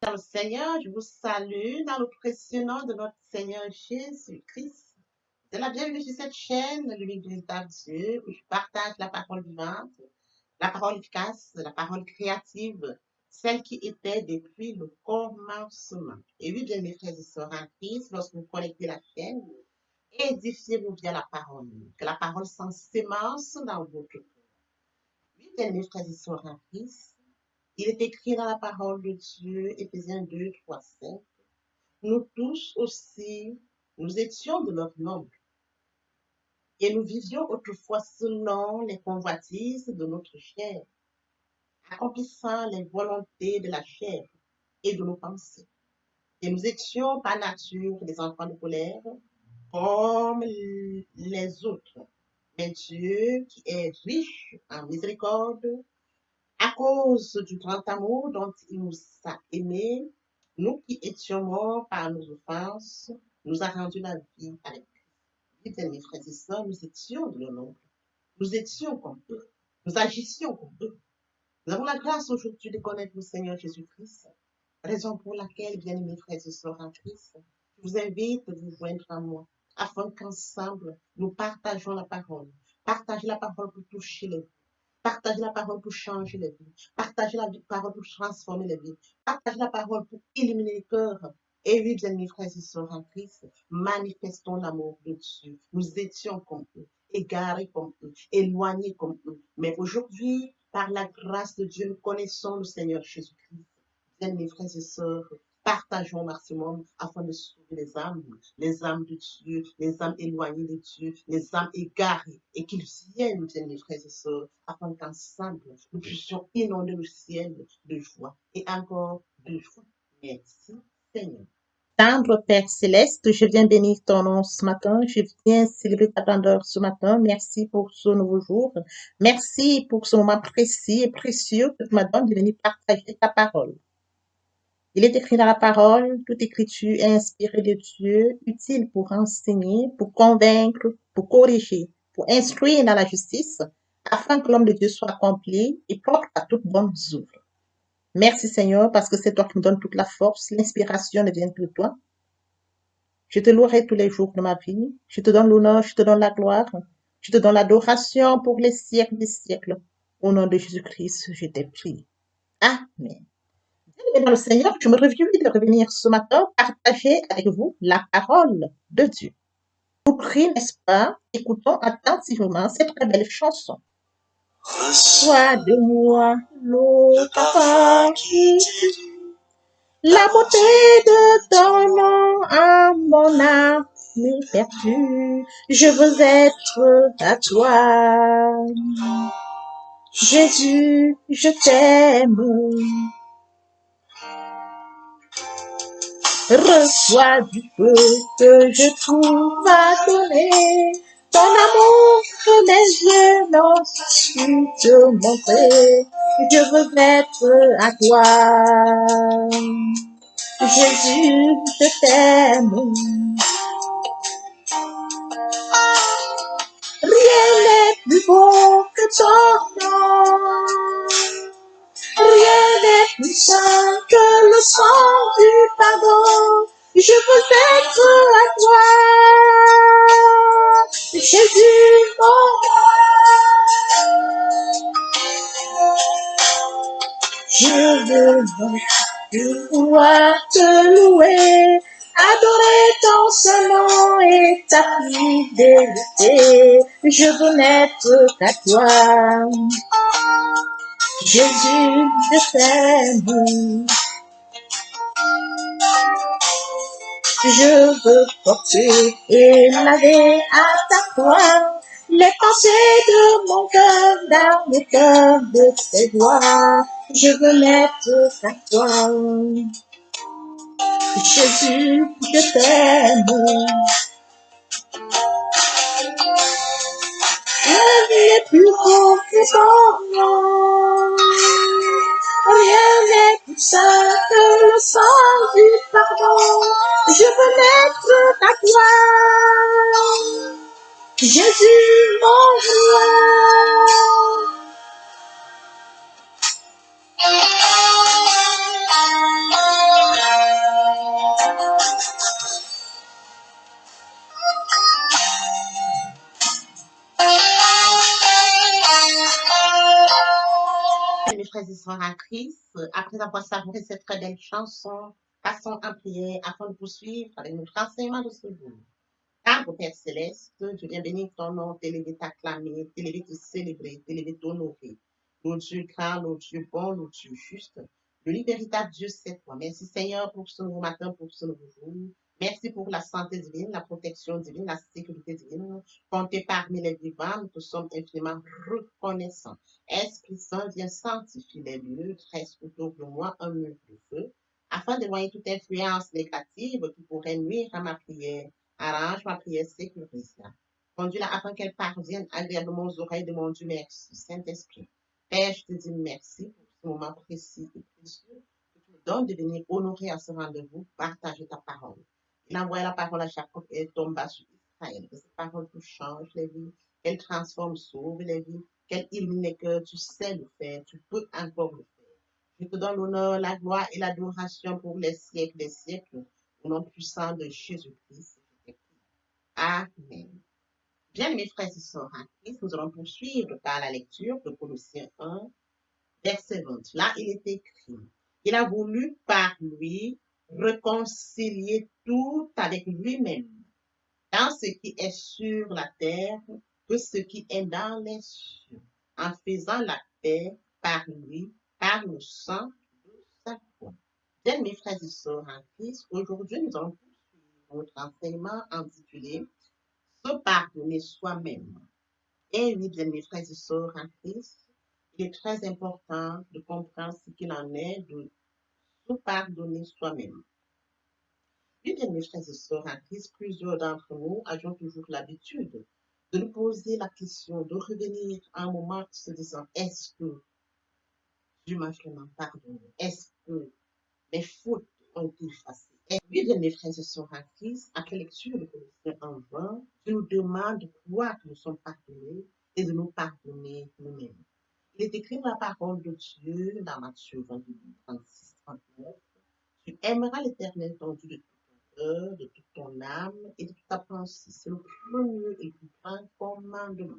dans le Seigneur, je vous salue dans le précieux nom de notre Seigneur Jésus-Christ. C'est la bienvenue sur cette chaîne, l'Église d'Adieu, où je partage la parole vivante, la parole efficace, la parole créative, celle qui était depuis le commencement. Et oui, bien mes frères et sœurs en Christ, lorsque vous connectez la chaîne, édifiez-vous via la parole, que la parole s'ensémence dans votre cœur. Oui, bien mes frères et sœurs en Christ, il est écrit dans la parole de Dieu, Éphésiens 2, 3, 5. Nous tous aussi, nous étions de leur nombre, et nous vivions autrefois selon les convoitises de notre chair, accomplissant les volontés de la chair et de nos pensées. Et nous étions par nature des enfants de colère, comme les autres. Mais Dieu, qui est riche en miséricorde, à cause du grand amour dont il nous a aimés, nous qui étions morts par nos offenses, nous a rendu la vie avec Christ. Bien, mes frères et sœurs, nous étions de leur nombre. Nous étions comme eux. Nous agissions comme eux. Nous avons la grâce aujourd'hui de connaître le Seigneur Jésus-Christ, raison pour laquelle, bien mes frères et sœurs en Christ, je vous invite à vous joindre à moi, afin qu'ensemble, nous partageons la parole. Partager la parole pour toucher les vies. Partager la parole pour changer les vies. Partager la parole pour transformer les vies. Partager la parole pour illuminer les cœurs. Et oui, bien mes frères et sœurs en Christ, manifestons l'amour de Dieu. Nous étions comme eux, égarés comme eux, éloignés comme eux. Mais aujourd'hui, par la grâce de Dieu, nous connaissons le Seigneur Jésus-Christ. Bien mes frères et sœurs, partageons au maximum afin de sauver les âmes de Dieu, les âmes éloignées de Dieu, les âmes égarées, et qu'ils viennent, bien mes frères et sœurs, afin qu'ensemble, nous puissions inonder le ciel de joie et encore de joie. Merci, Seigneur. Tendre Père Céleste, je viens bénir ton nom ce matin, je viens célébrer ta grandeur ce matin. Merci pour ce nouveau jour. Merci pour ce moment précis et précieux que tu m'as donné de venir partager ta parole. Il est écrit dans la parole, toute écriture est inspirée de Dieu, utile pour enseigner, pour convaincre, pour corriger, pour instruire dans la justice, afin que l'homme de Dieu soit accompli et propre à toute bonne œuvre. Merci Seigneur, parce que c'est toi qui me donnes toute la force, l'inspiration ne vient que de toi. Je te louerai tous les jours de ma vie. Je te donne l'honneur, je te donne la gloire. Je te donne l'adoration pour les siècles des siècles. Au nom de Jésus-Christ, je t'ai prié. Amen. Bien, dans le Seigneur, je me réjouis de revenir ce matin partager avec vous la parole de Dieu. Vous prie, n'est-ce pas? Écoutons attentivement cette très belle chanson. Reçois de moi l'eau, papa, qui la beauté de ton nom à mon âme perdue. Je veux être à toi. Jésus, je t'aime. Reçois du peu que je trouve à donner. Ton amour que mes yeux n'ont su te montrer. Je veux être à toi. Jésus, je t'aime. Rien n'est plus beau que ton nom. Rien n'est plus saint que le sang du pardon. Je veux être à toi. Jésus, mon roi. Je veux pouvoir te louer, adorer ton seul nom et ta fidélité. Je veux n'être qu'à toi. Jésus, je t'aime. Je veux porter et laver à ta croix les pensées de mon cœur dans le cœur de tes doigts. Je veux n'être qu'à toi. Jésus, je t'aime. Rien n'est plus beau que ton nom. Rien n'est plus saint que le sang du pardon. Je veux n'être à toi. Jésus, mon roi. frères et sœurs en Christ, après avoir savouré cette très belle chanson, passons en prière afin de poursuivre avec notre enseignement de ce jour. Tendre Père Céleste, je viens bénir ton nom, t'élever, t'acclamer, t'élever, te célébrer, t'élever, t'honorer. Notre Dieu grand, notre Dieu bon, notre Dieu juste. L'unique véritable Dieu, c'est toi. Merci Seigneur pour ce nouveau matin, pour ce nouveau jour. Merci pour la santé divine, la protection divine, la sécurité divine. Comptez parmi les vivants, nous te sommes infiniment reconnaissants. Esprit Saint, viens sanctifier les lieux, reste autour de moi un mur de feu, afin d'éloigner toute influence négative qui pourrait nuire à ma prière. Arrange ma prière, sécurise-la. Conduis-la afin qu'elle parvienne agréablement aux oreilles de mon Dieu. Merci, Saint-Esprit. Père, je te dis merci pour ce moment précis et précieux que tu me donnes de venir honorer à ce rendez-vous, partager ta parole. Il envoie la parole à Jacob et elle tomba sur Israël. Que cette parole te change les vies, qu'elle transforme, sauve les vies, qu'elle illumine les cœurs. Tu sais le faire, tu peux encore le faire. Je te donne l'honneur, la gloire et l'adoration pour les siècles des siècles. Au nom puissant de Jésus-Christ. Amen. Bien-aimés frères et sœurs en Christ, nous allons poursuivre par la lecture de Colossiens 1, verset 20. Là, il est écrit, il a voulu par lui réconcilier tout avec lui-même, tant ce qui est sur la terre que ce qui est dans les cieux, en faisant la paix par lui, par le sang de sa croix. Bien, mes frères et sœurs en Christ, aujourd'hui, nous allons poursuivre notre enseignement intitulé Se pardonner soi-même. Et oui, bien, mes frères et sœurs en Christ, il est très important de comprendre ce qu'il en est de se pardonner soi-même. Oui, bien, mes frères et sœurs en Christ, plusieurs d'entre nous avons toujours l'habitude de nous poser la question, de revenir à un moment se disant, est-ce que Dieu m'a vraiment pardonné? Est-ce que mes fautes ont été effacées? Et oui, bien, mes frères et sœurs en Christ, après lecture de Colossiens 1:20, Dieu nous demande de croire que nous sommes pardonnés et de nous pardonner nous-mêmes. Il est écrit dans la parole de Dieu dans Matthieu 28, 36, 39. Tu aimeras l'Éternel ton Dieu de tout ton cœur, de toute ton âme et de toute ta pensée. C'est le premier et le plus grand commandement.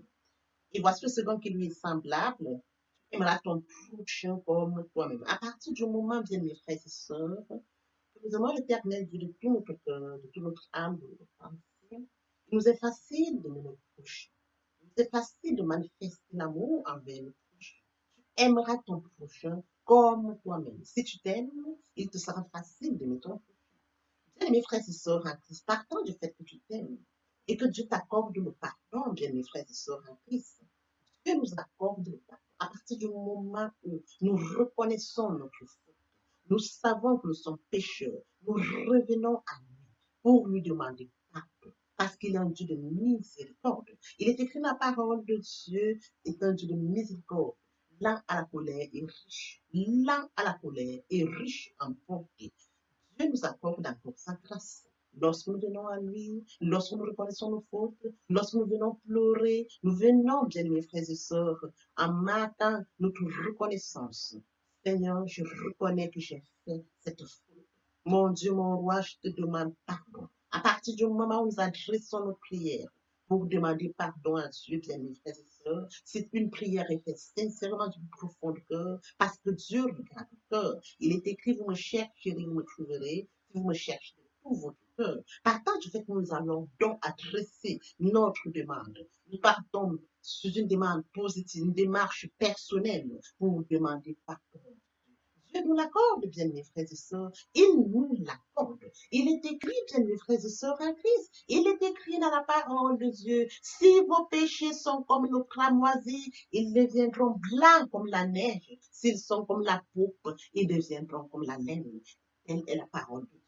Et voici le second qui lui est semblable. Tu aimeras ton prochain comme toi-même. À partir du moment, bien mes frères et sœurs, que nous aimons l'Éternel Dieu de tout notre cœur, de toute notre âme, de notre pensée, il nous est facile de nous prochain. Il nous est facile de manifester l'amour envers le prochain. Tu aimeras ton prochain comme toi-même. Si tu t'aimes, il te sera facile d'aimer ton prochain. Bien, mes frères et sœurs en Christ, partant du fait que tu t'aimes et que Dieu t'accorde le pardon, bien, mes frères et sœurs en Christ, Dieu nous accorde le pardon. À partir du moment où nous reconnaissons notre faute, nous savons que nous sommes pécheurs, nous revenons à lui pour lui demander pardon, parce qu'il est un Dieu de miséricorde. Il est écrit la parole de Dieu est un Dieu de miséricorde, lent à la colère et riche, lent à la colère et riche en bonté. Dieu nous accorde encore sa grâce. Lorsque nous venons à lui, lorsque nous reconnaissons nos fautes, lorsque nous venons pleurer, nous venons, bien mes frères et sœurs, en marquant notre reconnaissance. Seigneur, je reconnais que j'ai fait cette faute. Mon Dieu, mon roi, je te demande pardon. À partir du moment où nous adressons nos prières pour demander pardon à Dieu, bien mes frères et sœurs, c'est une prière est faite sincèrement du profond de cœur, parce que Dieu regarde le cœur. Il est écrit, vous me chercherez, vous me trouverez, si vous me cherchez de tout votre cœur. Partant du fait que nous allons donc adresser notre demande, nous partons sur une demande positive, une démarche personnelle pour demander pardon. Dieu nous l'accorde, bien mes frères et sœurs. Il nous l'accorde. Il est écrit, bien mes frères et sœurs en Christ. Il est écrit dans la parole de Dieu. Si vos péchés sont comme le cramoisi, ils deviendront blancs comme la neige. S'ils sont comme la pourpre, ils deviendront comme la laine. Telle est la parole de Dieu.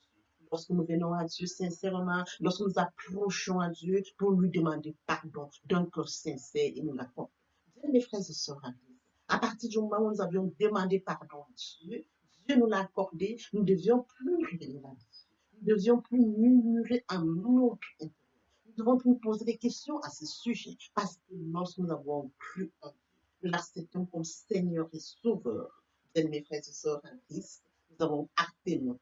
Lorsque nous venons à Dieu sincèrement, lorsque nous approchons à Dieu pour lui demander pardon d'un cœur sincère, il nous l'accorde. Bien mes frères et sœurs en Christ. À partir du moment où nous avions demandé pardon à Dieu, Dieu nous l'a accordé, nous ne devions plus revenir là-dessus. Nous ne devions plus murmurer en notre intérieur. Nous devons plus nous poser des questions à ce sujet, parce que lorsque nous avons cru en Dieu, nous l'acceptons comme Seigneur et Sauveur. Bien, mes frères et sœurs en Christ, nous avons acté notre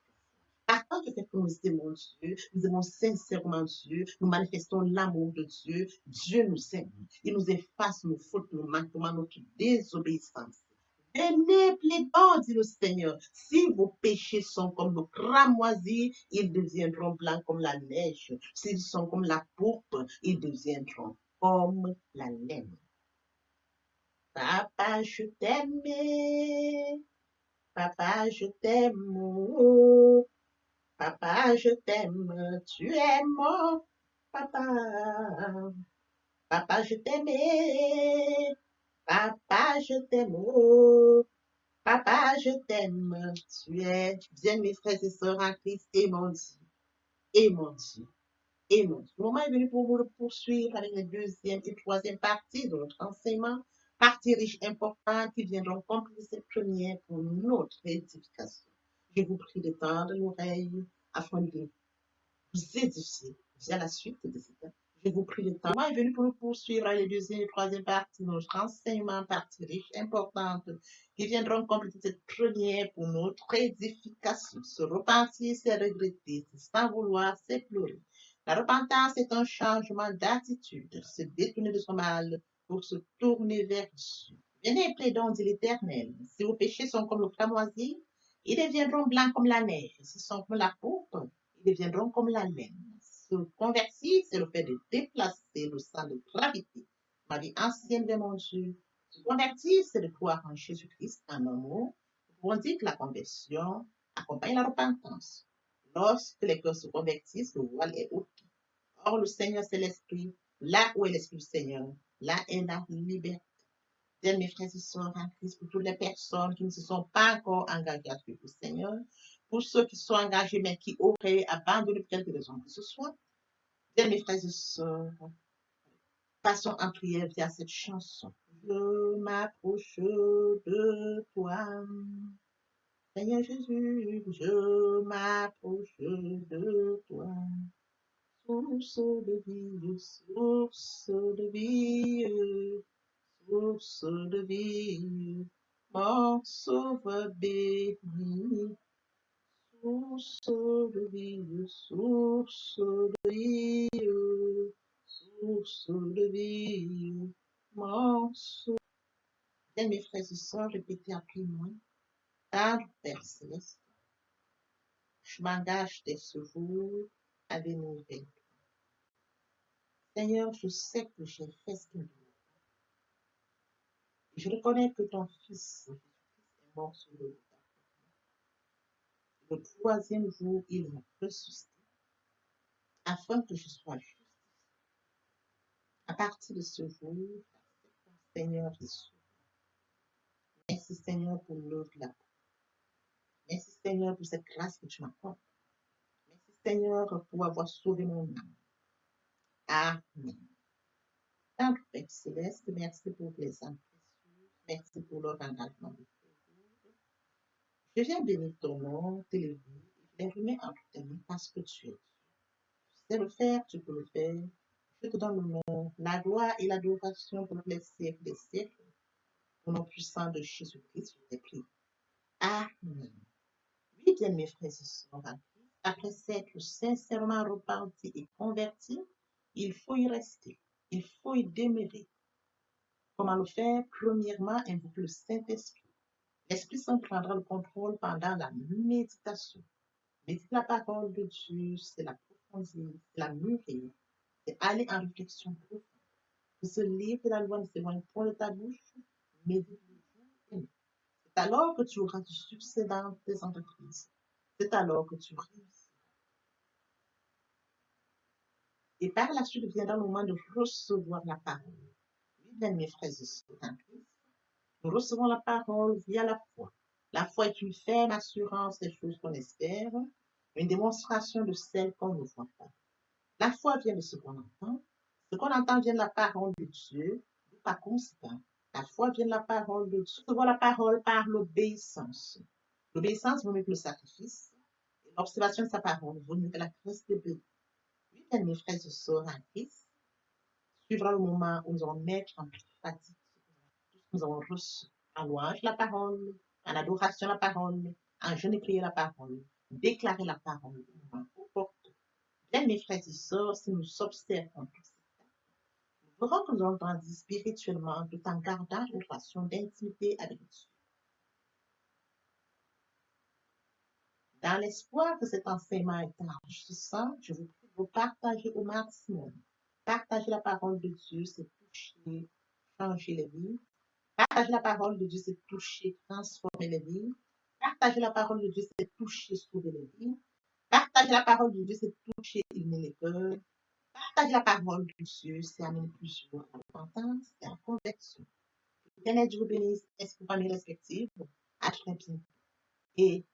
partant du fait que nous aimons Dieu, nous aimons sincèrement Dieu, nous manifestons l'amour de Dieu, Dieu nous aime. Il nous efface nos fautes, nos manquements, notre désobéissance. Venez, plaidons, dit le Seigneur. Si vos péchés sont comme le cramoisi, ils deviendront blancs comme la neige. S'ils sont comme la pourpre, ils deviendront comme la laine. Papa, je t'aime. Papa, je t'aime. Oh, papa, je t'aime. Tu es mon papa. Papa, je t'aime. Papa, je t'aime. Oh, papa, je t'aime. Tu es bien, mes frères et sœurs en Christ, et mon Dieu, et mon Dieu, et mon Dieu. Le moment est venu pour vous le poursuivre avec les deuxième et troisième parties de notre enseignement, parties riches importantes qui viendront compléter cette première pour notre édification. Je vous prie de tendre l'oreille afin de vous édifier via la suite de cette. Je vous prie de temps. Moi, est venu pour nous poursuivre les deuxième et troisième parties de notre enseignement, partie riche, importante, qui viendront compléter cette première pour notre édification. Se repentir, c'est regretter, c'est sans vouloir, c'est pleurer. La repentance est un changement d'attitude, se détourner de son mal pour se tourner vers Dieu. Venez, plaidons, dit l'Éternel. Si vos péchés sont comme le cramoisi, ils deviendront blancs comme la neige. S'ils sont comme la pourpre, ils deviendront comme la laine. Se convertir, c'est le fait de déplacer le sang de gravité. Ma vie ancienne de mon Dieu. Se convertir, c'est de croire en Jésus-Christ en amour. On dit que la conversion accompagne la repentance. Lorsque les cœurs se convertissent, le voile est ôté. Or, le Seigneur, c'est l'Esprit. Là où est l'Esprit du Seigneur, là est la liberté. Bien, mes frères et sœurs en Christ, pour toutes les personnes qui ne se sont pas encore engagées avec le Seigneur, pour ceux qui sont engagés mais qui auraient abandonné pour quelque raison que ce soit, bien, mes frères et sœurs, passons en prière via cette chanson. Je m'approche de toi. Seigneur Jésus, je m'approche de toi. Source de vie, source de vie, source de vie, mon sauveur béni. Source de vie, source de vie, source de vie, mon sauveur. Bien, mes frères et sœurs, répétez après moi. Car, Père Céleste, je m'engage dès ce jour à venir vers toi. Seigneur, je sais que j'ai fait ce qu'il me doit. Je reconnais que ton Fils est mort sur le bois. Le troisième jour, il m'a ressuscité afin que je sois juste. À partir de ce jour, Seigneur Jésus, merci Seigneur pour l'œuvre de la croix. Merci Seigneur pour cette grâce que tu m'accordes. Merci Seigneur pour avoir sauvé mon âme. Amen. Saint Père Céleste, merci pour les âmes précieuses. Merci pour leur engagement de toujours. Je viens bénir ton nom, t'élever, et les remets entre tes mains parce que tu es Dieu. Tu sais le faire, tu peux le faire. Je te donne l'honneur, la gloire et l'adoration pour les siècles des siècles. Au nom puissant de Jésus-Christ, je t'ai prié. Amen. Oui, bien mes frères et sœurs, après s'être sincèrement repenti et converti, il faut y rester. Il faut y demeurer. Comment le faire? Premièrement, invoquer le Saint-Esprit. L'Esprit Saint prendra le contrôle pendant la méditation. Méditer la parole de Dieu, c'est la profondir, c'est la mûrir, c'est aller en réflexion profonde. Que ce livre de la loi ne s'éloigne point de ta bouche, médite le jour et nuit. C'est alors que tu auras du succès dans tes entreprises. C'est alors que tu réussis. Et par la suite viendra le moment de recevoir la parole. Oui, bien, mes frères et sœurs en Christ, nous recevons la parole via la foi. La foi est une ferme assurance des choses qu'on espère, une démonstration de celles qu'on ne voit pas. La foi vient de ce qu'on entend. Ce qu'on entend vient de la parole de Dieu, par conséquent. La foi vient de la parole de Dieu. Recevons la parole par l'obéissance. L'obéissance vaut mieux que le sacrifice. Et l'observation de sa parole vaut mieux que la graisse de Dieu. Oui, bien, mes frères et sœurs en Christ, suivra le moment où nous allons mettre en pratique tout ce que nous avons reçu. En louange la parole, en adoration la parole, en jeûne et prier la parole, déclarer la parole au moment opportun. Bien, mes frères et sœurs, si nous observons tout ça, nous verrons que nous allons grandir spirituellement tout en gardant une relation d'intimité avec Dieu. Dans l'espoir que cet enseignement est enrichissant, je vous prie de vous partager au maximum. Partager la parole de Dieu, c'est toucher, changer les vies. Partager la parole de Dieu, c'est toucher, transformer les vies. Partager la parole de Dieu, c'est toucher, sauver les vies. Partager la parole de Dieu, c'est toucher, illuminer les cœurs. Partager la parole de Dieu, c'est amener plusieurs à la repentance et à la conversion. L'éternel Dieu vous bénisse, est-ce que vous famille respective, à très bientôt. Et